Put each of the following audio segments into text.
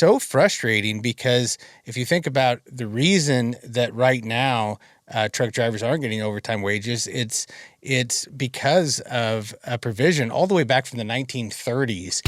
so frustrating because if you think about the reason that right now truck drivers aren't getting overtime wages, it's because of a provision all the way back from the 1930s.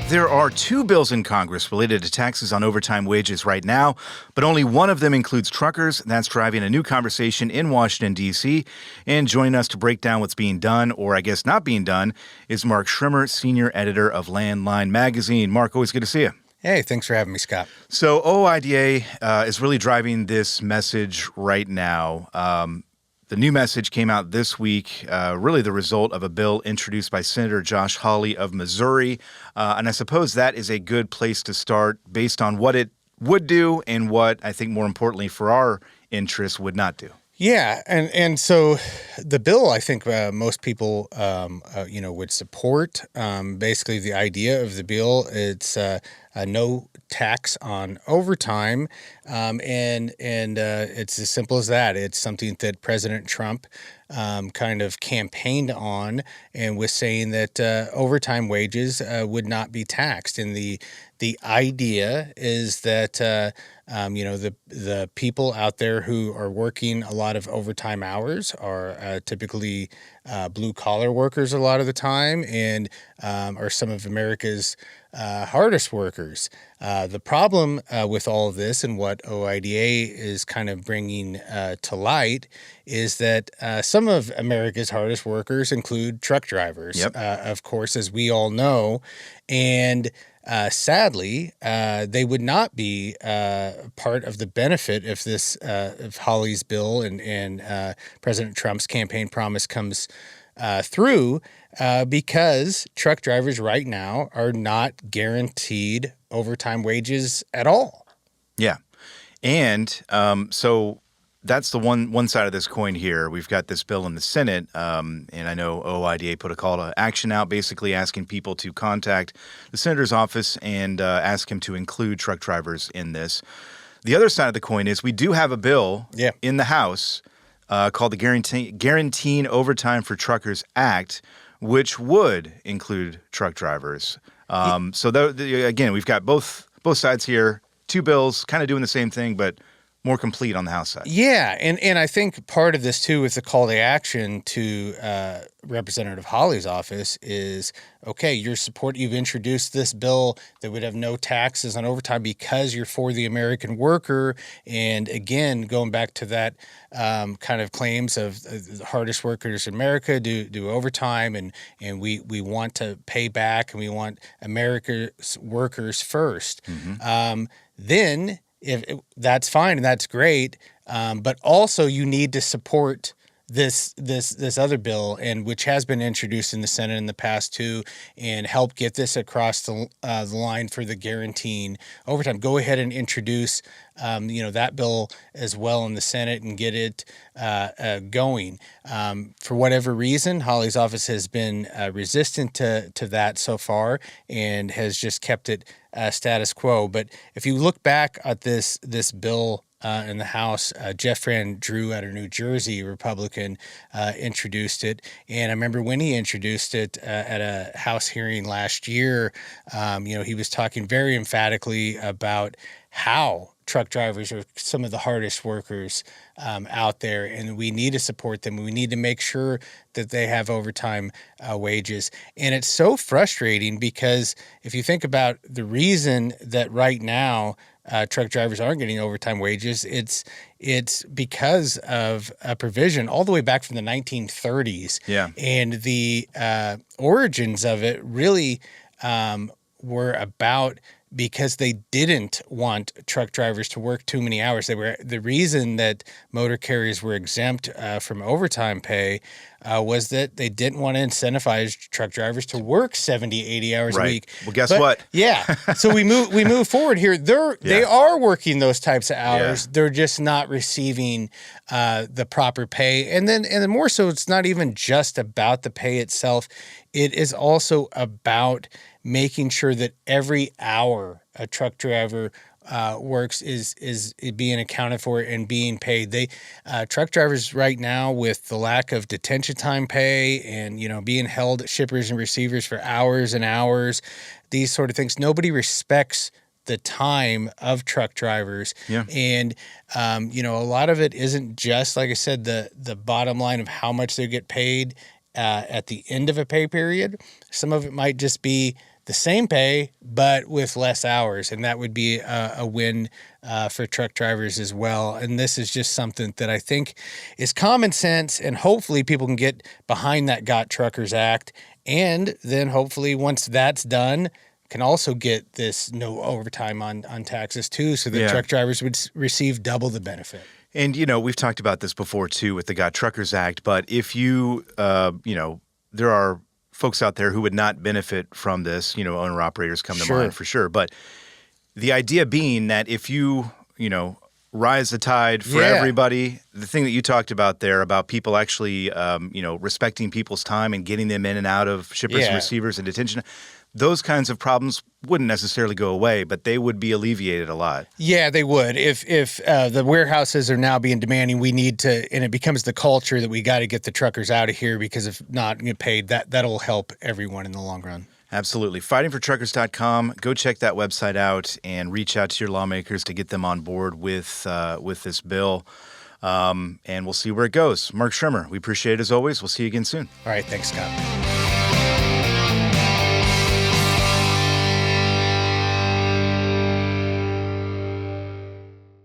There are two bills in Congress related to taxes on overtime wages right now, but only one of them includes truckers. That's driving a new conversation in Washington, D.C. And joining us to break down what's being done, or I guess not being done, is Mark Schremmer, senior editor of Landline magazine. Mark, always good to see you. Hey, thanks for having me, Scott. So OIDA is really driving this message right now. The new message came out this week, really the result of a bill introduced by Senator Josh Hawley of Missouri. And I suppose that is a good place to start based on what it would do and what, I think more importantly for our interests, would not do. Yeah, and so the bill, I think most people, would support. Basically, the idea of the bill, it's no tax on overtime, and it's as simple as that. It's something that President Trump kind of campaigned on and was saying that overtime wages would not be taxed. And the idea is that the people out there who are working a lot of overtime hours are typically blue collar workers a lot of the time, and are some of America's hardest workers. The problem with all of this and what OIDA is kind of bringing to light is that some of America's hardest workers include truck drivers, of course, as we all know. And sadly, they would not be part of the benefit if if Hawley's bill and President Trump's campaign promise comes through, because truck drivers right now are not guaranteed overtime wages at all. Yeah. And so that's the one side of this coin here. We've got this bill in the Senate, and I know OIDA put a call to action out, basically asking people to contact the senator's office and ask him to include truck drivers in this. The other side of the coin is we do have a bill in the House called the Guaranteeing Overtime for Truckers Act, which would include truck drivers. So again, we've got both sides here, two bills kind of doing the same thing, but more complete on the House side. Yeah, and I think part of this, too, with the call to action to Representative Hawley's office is, okay, you've introduced this bill that would have no taxes on overtime because you're for the American worker. And again, going back to that kind of claims of the hardest workers in America do overtime, and we want to pay back, and we want America's workers first. Mm-hmm. Then that's fine and that's great, but also you need to support this other bill, and which has been introduced in the Senate in the past too, and help get this across the line for the guaranteeing overtime. Go ahead and introduce that bill as well in the Senate and get it going. For whatever reason, Hawley's office has been resistant to that so far and has just kept it status quo. But if you look back at this bill in the House, Jeff Van Drew out of New Jersey, Republican, introduced it. And I remember when he introduced it at a House hearing last year, he was talking very emphatically about how truck drivers are some of the hardest workers out there, and we need to support them. We need to make sure that they have overtime wages. And it's so frustrating because if you think about the reason that right now truck drivers aren't getting overtime wages, it's because of a provision all the way back from the 1930s. Yeah. And the origins of it really were about because they didn't want truck drivers to work too many hours. The reason that motor carriers were exempt from overtime pay was that they didn't want to incentivize truck drivers to work 70, 80 hours a week. Well, guess what? Yeah. So we move forward here. They are working those types of hours. Yeah. They're just not receiving the proper pay. And then more so, it's not even just about the pay itself. It is also about making sure that every hour a truck driver works is it being accounted for and being paid. They truck drivers right now, with the lack of detention time pay and being held at shippers and receivers for hours and hours, these sort of things, nobody respects the time of truck drivers. Yeah. And a lot of it isn't just, like I said, the bottom line of how much they get paid at the end of a pay period. Some of it might just be the same pay, but with less hours. And that would be a win for truck drivers as well. And this is just something that I think is common sense, and hopefully people can get behind that Got Truckers Act. And then hopefully once that's done, can also get this no overtime on taxes too, so that truck drivers would receive double the benefit. And, we've talked about this before too with the Got Truckers Act, but if you, there are folks out there who would not benefit from this, owner-operators come to mind for sure. But the idea being that if you, rise the tide for everybody, the thing that you talked about there about people actually, respecting people's time and getting them in and out of shippers and receivers and detention, those kinds of problems wouldn't necessarily go away, but they would be alleviated a lot. Yeah, they would. If the warehouses are now being demanding, we need to, and it becomes the culture that we got to get the truckers out of here, because if not get paid, that'll help everyone in the long run. Absolutely. Fightingfortruckers.com. Go check that website out and reach out to your lawmakers to get them on board with this bill. And we'll see where it goes. Mark Schremmer, we appreciate it as always. We'll see you again soon. All right. Thanks, Scott.